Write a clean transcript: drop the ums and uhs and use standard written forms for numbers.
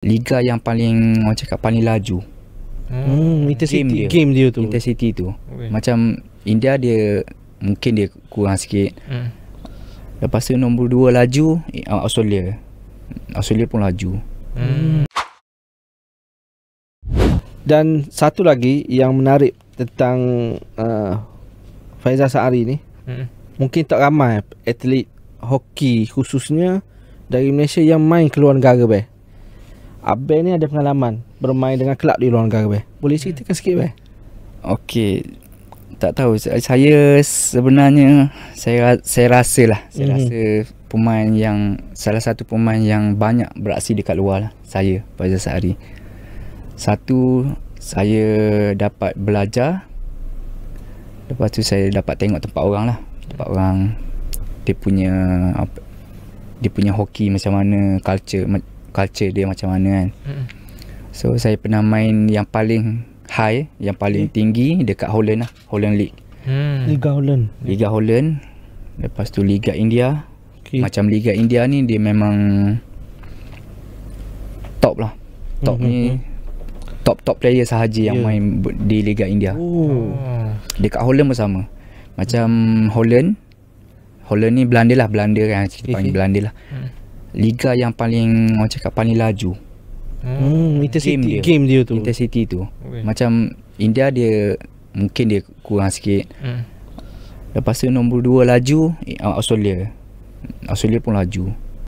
liga yang paling orang cakap paling laju. Intensity game dia tu. Intensity tu. Macam India dia mungkin dia kurang sikit. Lepas tu nombor 2 laju Australia. Australia pun laju. Dan satu lagi yang menarik tentang Faizal Saari ni, mungkin tak ramai atlet hoki khususnya dari Malaysia yang main keluar negara be. Abel ni ada pengalaman bermain dengan kelab di luar negara be. Boleh ceritakan sikit be? Okey. Tak tahu, saya sebenarnya saya rasa lah, saya rasa pemain yang salah satu pemain yang banyak beraksi dekat luar lah, saya Faizal Saari. Satu, saya dapat belajar. Lepas tu saya dapat tengok tempat orang lah, tempat orang dia punya hoki macam mana, culture dia macam mana kan. So saya pernah main yang paling high, yang paling tinggi dekat Holland lah, Holland League. Liga Holland. Lepas tu Liga India. Macam Liga India ni dia memang top lah. Top ni top player sahaja yang main di Liga India. Dekat Holland pun sama. Macam Holland ni Belanda lah, Belanda kan, kita panggil Belanda lah. Liga yang paling orang cakap paling laju. Intensity game dia tu. Intensity tu. Macam India dia mungkin dia kurang sikit. Lepas tu nombor 2 laju Australia. Australia pun laju.